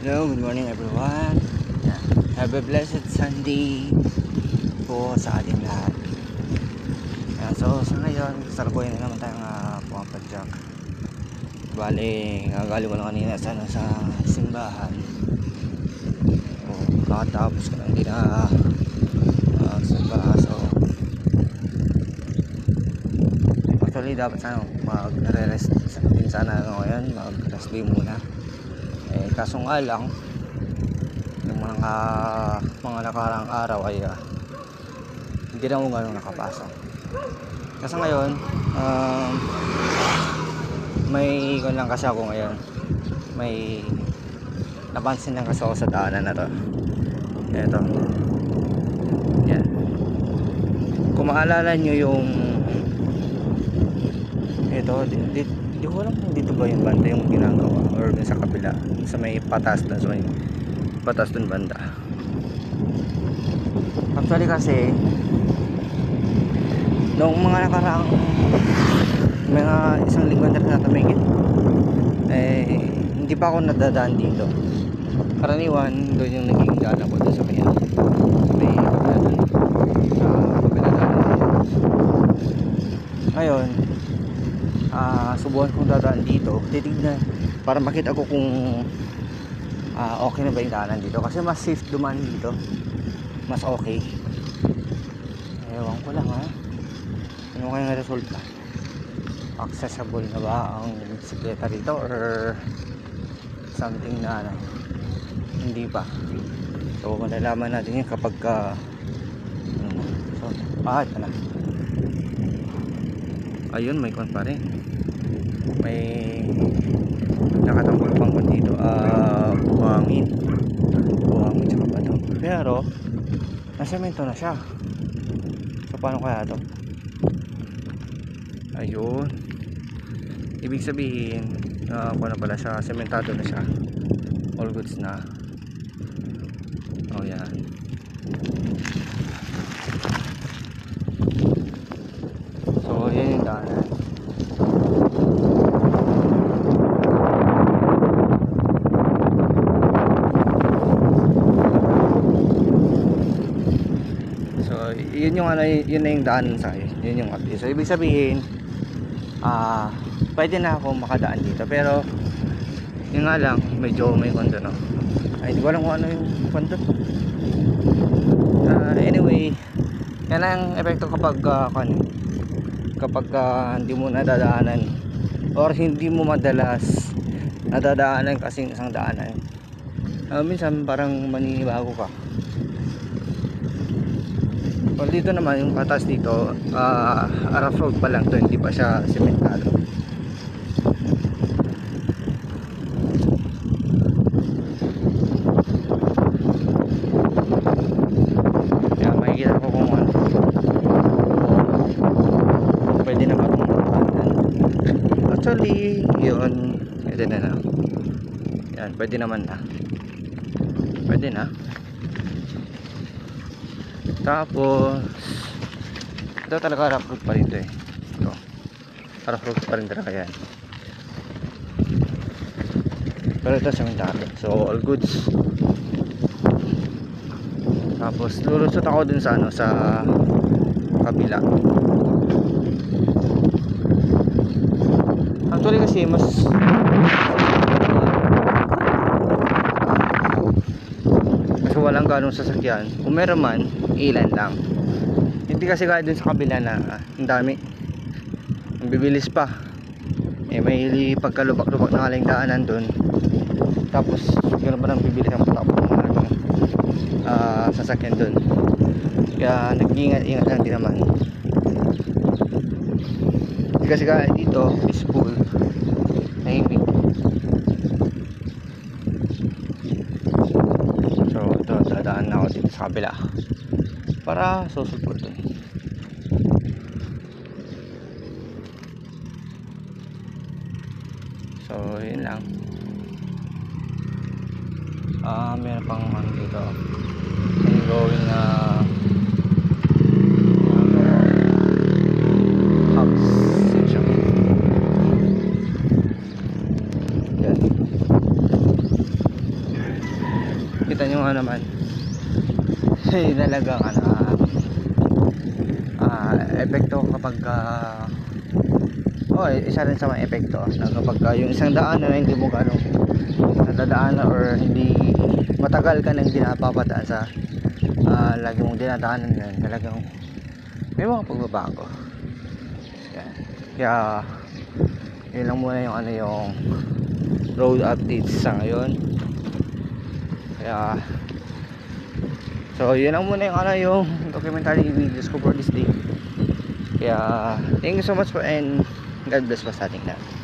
Hello, good morning everyone. Have a blessed Sunday po sa ating lahat. So sa ngayon, sarboy na naman tayong pumapadyak. Bale, gagali ko lang kanina sa simbahan. Kakatapos ko lang din simbahan. So actually dapat mag-rest din sana ngayon, mag-rest day muna. Kaso nga lang yung mga nakarang araw ay hindi na ako gano'ng nakapasok. Kasi ngayon may ikon lang kasi ako ngayon, may napansin lang kasi ako sa daanan na to. Eto yan, kung maalala nyo yung ito, di ko alam kung dito ba yung banda yung ginagawa or sa kabila, sa may patas dun, sa may patas dun banda. Actually kasi noong mga nakaraang mga isang linggo na tumigil, hindi pa ako nadadaan dito. Karaniwan doon yung naging daan ako doon sa kanya, may kabila dun, sa kabila daan. Ngayon subukan kong dadaan dito, titignan para makita ko kung okay na ba yung daanan dito, kasi mas safe dumaan dito, mas okay. Ewan ko lang ano kayang resulta, accessible na ba ang bisikleta dito or something na hindi pa. So malalaman natin yun kapag so ito na. Ayun, may kon pa rin, may nakatambol pang kon dito, buhangin tsaka bato, pero nasemento na siya. So paano kaya to? Ayun, ibig sabihin kung ano pala siya, sementado na siya, all goods na. Oh yan, so yan yung daanan. Yun yung yun na yung daan sa akin, yun yung update. So ibig sabihin pwede na ako makadaan dito, pero yun nga lang, medyo may kondo ay hindi ko alam kung ano yung kondo. Anyway, yan ang epekto kapag hindi mo nadadaanan or hindi mo madalas nadadaanan kasi isang daanan. Minsan parang maninibago ka. Well, dito naman yung patas dito, rough road pa lang to, hindi pa siya sementado. Kaya makikita ko kung ano, pwede na matungkulan. Actually yun, pwede na yan, pwede naman na, pwede na. Tapos ito talaga rough road pa rin to ito rough road pa rin talaga yan, pero ito sementado, so all goods. Tapos lulusot ako dun sa sa kabila. Actually kasi mas walang ganong sasakyan, kung meron man ilan lang. Hindi kasi kaya dun sa kabila na ang dami, ang bibilis pa, may pagkalubak-lubak na aling daanan dun, tapos gano'n pa nang bibilis ang patapos ng sasakyan dun. Kaya nag-iingat-ingat lang din naman. Hindi kasi kaya dito peaceful, tahimik. Dadaan na ako dito sa kabila para susunod ko dun. So yun lang. Meron pang dito ongoing hubs section. Yan. kita nyo nga naman yun talagang epekto kapag isa rin sa mga epekto na kapag yung isang daan na hindi mo gano'ng nadadaan or hindi matagal ka nang dinapapadaan sa lagi mong dinadaanan na talagang may mga pagbabago. Yan. Kaya yun lang muna yung yung road updates sa ngayon. Kaya so yun lang muna yung documentary videos ko for this day. Kaya thank you so much po and God bless po sa ating lahat.